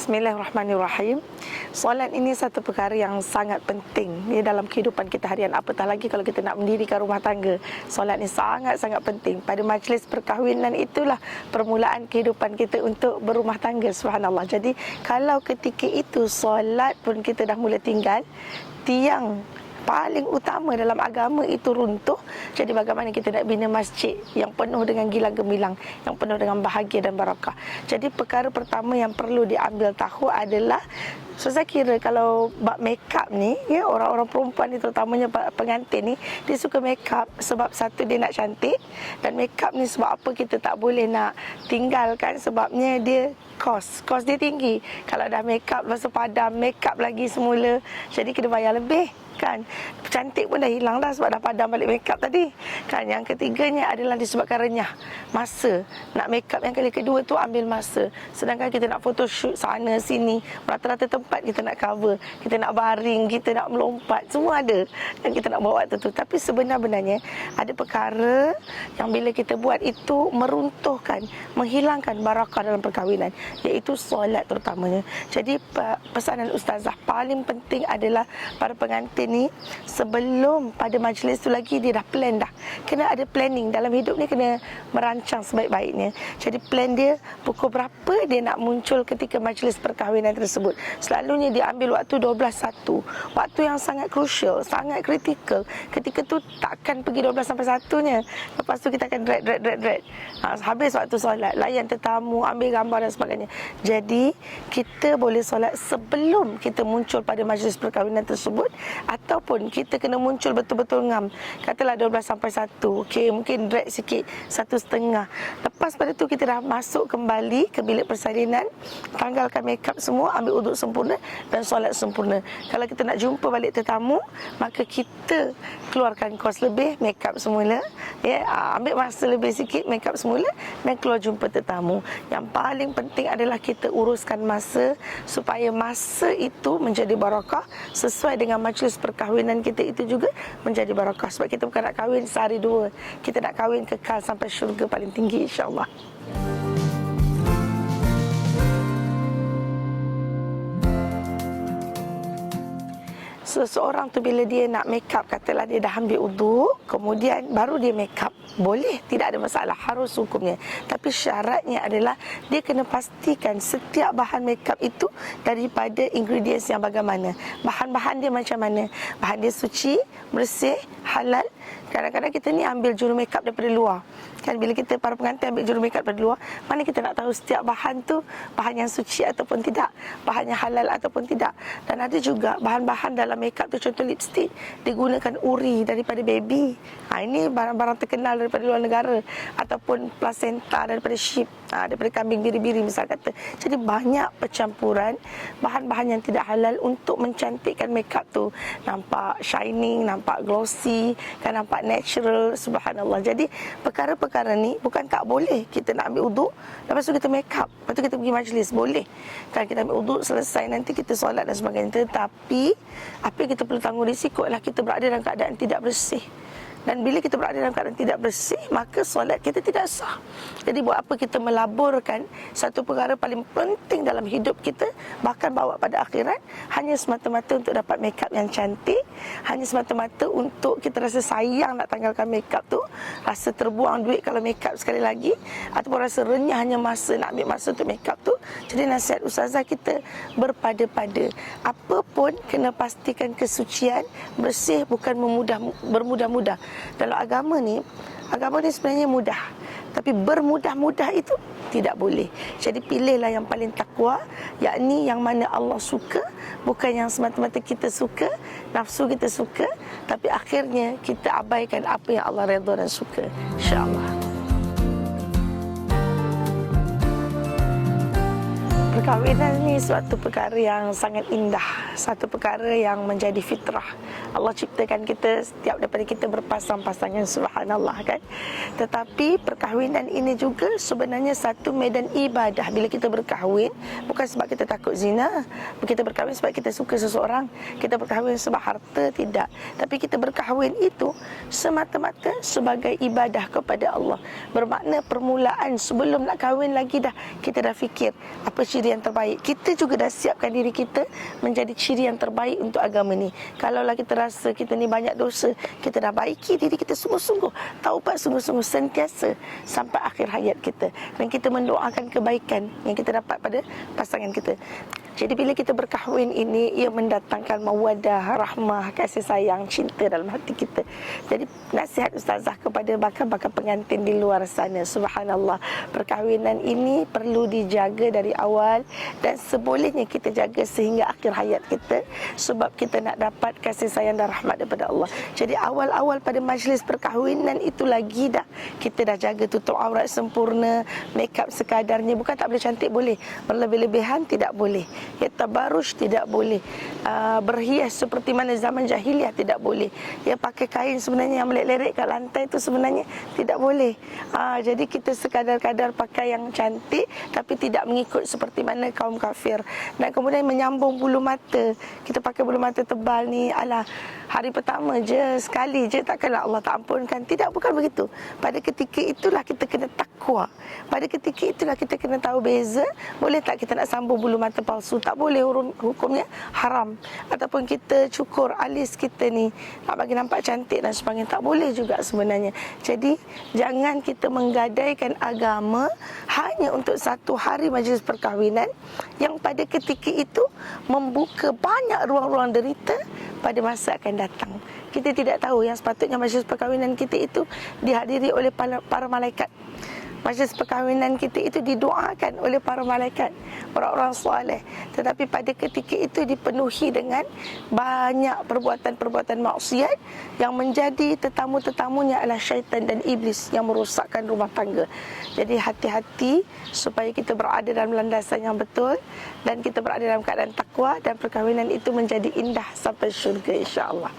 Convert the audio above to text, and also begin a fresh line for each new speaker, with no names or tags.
Bismillahirrahmanirrahim. Solat ini satu perkara yang sangat penting dalam kehidupan kita harian. Apatah lagi kalau kita nak mendirikan rumah tangga. Solat ini sangat-sangat penting. Pada majlis perkahwinan itulah permulaan kehidupan kita untuk berumah tangga. Subhanallah. Jadi kalau ketika itu solat pun kita dah mula tinggal, tiang paling utama dalam agama itu runtuh. Jadi bagaimana kita nak bina masjid yang penuh dengan gilang gemilang, yang penuh dengan bahagia dan barakah. Jadi perkara pertama yang perlu diambil tahu adalah, saya kira kalau bab makeup ni, ya, orang-orang perempuan ni, terutamanya pengantin ni, dia suka makeup sebab satu dia nak cantik, dan makeup ni sebab apa kita tak boleh nak tinggalkan, sebabnya dia kos dia tinggi. Kalau dah makeup lepas tu padam, makeup lagi semula, jadi kena bayar lebih kan. Cantik pun dah hilang dah sebab dah padam balik makeup tadi kan. Yang ketiganya adalah disebabkan renyah masa. Nak makeup yang kali kedua tu ambil masa, sedangkan kita nak photoshoot sana sini, rata-rata tempat kita nak cover, kita nak baring, kita nak melompat, semua ada yang kita nak bawa waktu tu. Tapi sebenarnya ada perkara yang bila kita buat itu meruntuhkan, menghilangkan barakah dalam perkahwinan, iaitu solat terutamanya. Jadi pesanan ustazah paling penting adalah para pengantin ni, sebelum pada majlis tu lagi dia dah plan dah. Kena ada planning dalam hidup ni, kena merancang sebaik-baiknya. Jadi plan dia pukul berapa dia nak muncul ketika majlis perkahwinan tersebut. Selalunya dia ambil waktu 12.1, waktu yang sangat crucial, sangat kritikal. Ketika tu takkan pergi 12 sampai 1-nya. Lepas tu kita akan drag. Habis waktu solat, layan tetamu, ambil gambar dan sebagainya. Jadi kita boleh solat sebelum kita muncul pada majlis perkahwinan tersebut, ataupun kita kena muncul betul-betul ngam. Katalah 12 sampai 1. Okey, mungkin drag sikit 1.5. Lepas pada tu kita dah masuk kembali ke bilik persalinan, tanggalkan makeup semua, ambil uduk sempurna dan solat sempurna. Kalau kita nak jumpa balik tetamu, maka kita keluarkan kos lebih, makeup semula, ya, ambil masa lebih sikit, makeup semula dan keluar jumpa tetamu. Yang paling penting adalah kita uruskan masa supaya masa itu menjadi barakah, sesuai dengan majlis perkahwinan kita itu juga menjadi barakah. Sebab kita bukan nak kahwin sehari dua, kita nak kahwin kekal sampai syurga paling tinggi, insya-Allah. Seseorang tu bila dia nak make up, katalah dia dah ambil uduk, kemudian baru dia make up, boleh, tidak ada masalah, harus hukumnya. Tapi syaratnya adalah dia kena pastikan setiap bahan make up itu daripada ingredients yang bagaimana, bahan-bahan dia macam mana, bahan dia suci, bersih, halal. Kadang-kadang kita ni ambil juru make up daripada luar kan. Bila kita para pengantin ambil juru make up daripada luar, mana kita nak tahu setiap bahan tu bahan yang suci ataupun tidak, bahan yang halal ataupun tidak. Dan ada juga bahan-bahan dalam make up tu, contoh lipstick, digunakan uri daripada baby. Ini barang-barang terkenal daripada luar negara, ataupun placenta daripada sheep, daripada kambing biri-biri misal kata. Jadi banyak percampuran bahan-bahan yang tidak halal untuk mencantikkan make up tu, nampak shining, nampak glossy kan, nampak natural. Subhanallah. Jadi perkara-perkara ni bukan tak boleh kita nak ambil uduk, lepas tu kita make up, lepas tu kita pergi majlis, boleh kan. Kita ambil uduk, selesai, nanti kita solat dan sebagainya. Tetapi apa yang kita perlu tanggung risiko adalah kita berada dalam keadaan tidak bersih. Dan bila kita berada dalam keadaan tidak bersih, maka solat kita tidak sah. Jadi buat apa kita melaburkan satu perkara paling penting dalam hidup kita, bahkan bawa pada akhirat, hanya semata-mata untuk dapat makeup yang cantik, hanya semata-mata untuk kita rasa sayang nak tanggalkan makeup tu, rasa terbuang duit kalau makeup sekali lagi, ataupun rasa renyah hanya masa nak ambil masa untuk makeup tu. Jadi nasihat ustazah kita berpada-pada. Apa pun kena pastikan kesucian, bersih, bukan bermudah-mudah. Dalam agama ni sebenarnya mudah, tapi bermudah-mudah itu tidak boleh. Jadi pilihlah yang paling takwa, yakni yang mana Allah suka, bukan yang semata-mata kita suka, nafsu kita suka, tapi akhirnya kita abaikan apa yang Allah redha dan suka, insya-Allah. Perkahwinan ni suatu perkara yang sangat indah, satu perkara yang menjadi fitrah. Allah ciptakan kita, setiap daripada kita berpasang-pasangan, subhanallah kan. Tetapi perkahwinan ini juga sebenarnya satu medan ibadah. Bila kita berkahwin, bukan sebab kita takut zina, kita berkahwin sebab kita suka seseorang, kita berkahwin sebab harta, tidak. Tapi kita berkahwin itu semata-mata sebagai ibadah kepada Allah. Bermakna permulaan, sebelum nak kahwin lagi kita dah fikir apa ciri ciri yang terbaik. Kita juga dah siapkan diri kita menjadi ciri yang terbaik untuk agama ni. Kalaulah kita rasa kita ni banyak dosa, kita dah baiki diri kita sungguh-sungguh, taubat sungguh-sungguh sentiasa sampai akhir hayat kita, dan kita mendoakan kebaikan yang kita dapat pada pasangan kita. Jadi bila kita berkahwin ini, ia mendatangkan mawaddah, rahmah, kasih sayang, cinta dalam hati kita. Jadi nasihat ustazah kepada bakal-bakal pengantin di luar sana, subhanallah, perkahwinan ini perlu dijaga dari awal dan sebolehnya kita jaga sehingga akhir hayat kita, sebab kita nak dapat kasih sayang dan rahmat daripada Allah. Jadi awal-awal pada majlis perkahwinan itu lagi dah kita dah jaga tutup aurat sempurna, make up sekadarnya. Bukan tak boleh cantik, boleh, berlebih-lebihan tidak boleh, ya tabaruj tidak boleh, berhias seperti mana zaman jahiliah tidak boleh, ya pakai kain sebenarnya yang melek-lerek kat lantai itu sebenarnya tidak boleh. Jadi kita sekadar-kadar pakai yang cantik tapi tidak mengikut seperti mana kaum kafir. Dan kemudian menyambung bulu mata, kita pakai bulu mata tebal ni, alah hari pertama je, sekali je, takkanlah Allah tak ampunkan. Tidak, bukan begitu. Pada ketika itulah kita kena takwa. Pada ketika itulah kita kena tahu beza. Boleh tak kita nak sambung bulu mata palsu? Tak boleh, hukumnya haram. Ataupun kita cukur alis kita ni nak bagi nampak cantik dan sebagainya, tak boleh juga sebenarnya. Jadi jangan kita menggadaikan agama hanya untuk satu hari majlis perkahwinan yang pada ketika itu membuka banyak ruang-ruang derita pada masa akan datang. Kita tidak tahu yang sepatutnya majlis perkahwinan kita itu dihadiri oleh para malaikat. Majlis perkahwinan kita itu didoakan oleh para malaikat, orang-orang soleh. Tetapi pada ketika itu dipenuhi dengan banyak perbuatan-perbuatan maksiat yang menjadi tetamu-tetamunya adalah syaitan dan iblis yang merosakkan rumah tangga. Jadi hati-hati supaya kita berada dalam landasan yang betul dan kita berada dalam keadaan takwa, dan perkahwinan itu menjadi indah sampai syurga, insya-Allah.